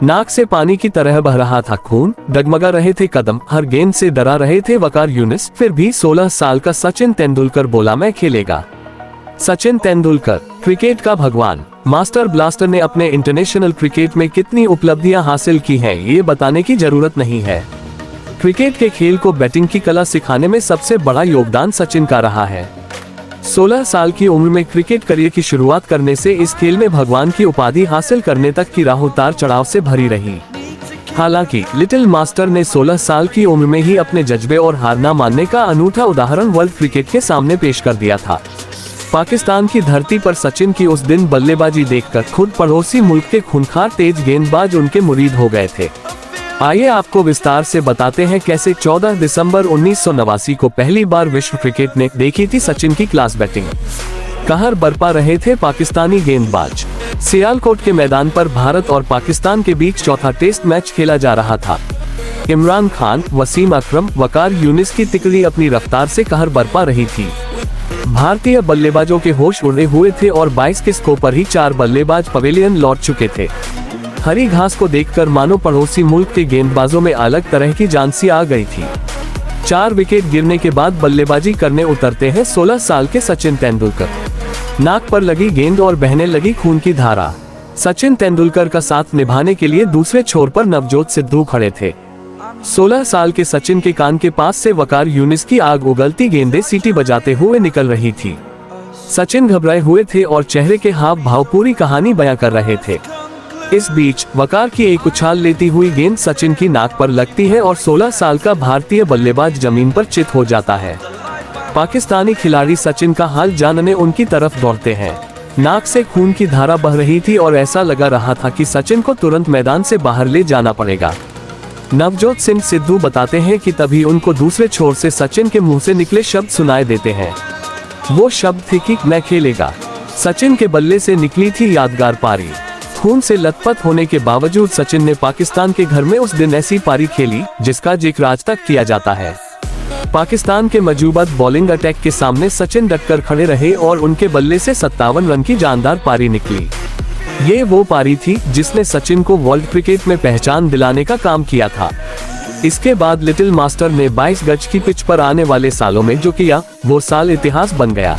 नाक से पानी की तरह बह रहा था खून, डगमगा रहे थे कदम, हर गेंद से डरा रहे थे वकार यूनिस। फिर भी 16 साल का सचिन तेंदुलकर बोला मैं खेलेगा। सचिन तेंदुलकर क्रिकेट का भगवान, मास्टर ब्लास्टर ने अपने इंटरनेशनल क्रिकेट में कितनी उपलब्धियां हासिल की हैं ये बताने की जरूरत नहीं है। क्रिकेट के खेल को बैटिंग की कला सिखाने में सबसे बड़ा योगदान सचिन का रहा है। 16 साल की उम्र में क्रिकेट करियर की शुरुआत करने से इस खेल में भगवान की उपाधि हासिल करने तक की राह उतार चढ़ाव से भरी रही। हालांकि लिटिल मास्टर ने 16 साल की उम्र में ही अपने जज्बे और हार न मानने का अनूठा उदाहरण वर्ल्ड क्रिकेट के सामने पेश कर दिया था। पाकिस्तान की धरती पर सचिन की उस दिन बल्लेबाजी देखकर खुद पड़ोसी मुल्क के खूंखार तेज गेंदबाज उनके मुरीद हो गए थे। आइए आपको विस्तार से बताते हैं कैसे 14 दिसंबर 1989 को पहली बार विश्व क्रिकेट ने देखी थी सचिन की क्लास बैटिंग। कहर बरपा रहे थे पाकिस्तानी गेंदबाज। सियालकोट के मैदान पर भारत और पाकिस्तान के बीच चौथा टेस्ट मैच खेला जा रहा था। इमरान खान, वसीम अकरम, वकार यूनिस की तिकड़ी अपनी रफ्तार से कहर बरपा रही थी। भारतीय बल्लेबाजों के होश उड़े हुए थे और 22 के स्कोर पर ही 4 बल्लेबाज पवेलियन लौट चुके थे। हरी घास को देखकर मानो पड़ोसी मुल्क के गेंदबाजों में अलग तरह की जान सी आ गई थी। 4 विकेट गिरने के बाद बल्लेबाजी करने उतरते हैं 16 साल के सचिन तेंदुलकर। नाक पर लगी गेंद और बहने लगी खून की धारा। सचिन तेंदुलकर का साथ निभाने के लिए दूसरे छोर पर नवजोत सिद्धू खड़े थे। 16 साल के सचिन के कान के पास से वकार यूनिस की आग उगलती गेंदें सीटी बजाते हुए निकल रही थी। सचिन घबराए हुए थे और चेहरे के हाव भाव पूरी कहानी बयां कर रहे थे। इस बीच वकार की एक उछाल लेती हुई गेंद सचिन की नाक पर लगती है और 16 साल का भारतीय बल्लेबाज जमीन पर चित हो जाता है। पाकिस्तानी खिलाड़ी सचिन का हाल जानने उनकी तरफ दौड़ते हैं। नाक से खून की धारा बह रही थी और ऐसा लगा रहा था कि सचिन को तुरंत मैदान से बाहर ले जाना पड़ेगा। नवजोत सिंह सिद्धू बताते हैं कि तभी उनको दूसरे छोर से सचिन के मुंह से निकले शब्द सुनाई देते हैं। वो शब्द थे कि मैं खेलेगा। सचिन के बल्ले से निकली थी यादगार पारी। खून से लथपथ होने के बावजूद सचिन ने पाकिस्तान के घर में उस दिन ऐसी पारी खेली जिसका जिक्र आज तक किया जाता है। पाकिस्तान के मजबूत बॉलिंग अटैक के सामने सचिन डटकर खड़े रहे और उनके बल्ले से 57 रन की जानदार पारी निकली। ये वो पारी थी जिसने सचिन को वर्ल्ड क्रिकेट में पहचान दिलाने का काम किया था। इसके बाद लिटिल मास्टर ने 22 गज की पिच पर आने वाले सालों में जो किया वो साल इतिहास बन गया।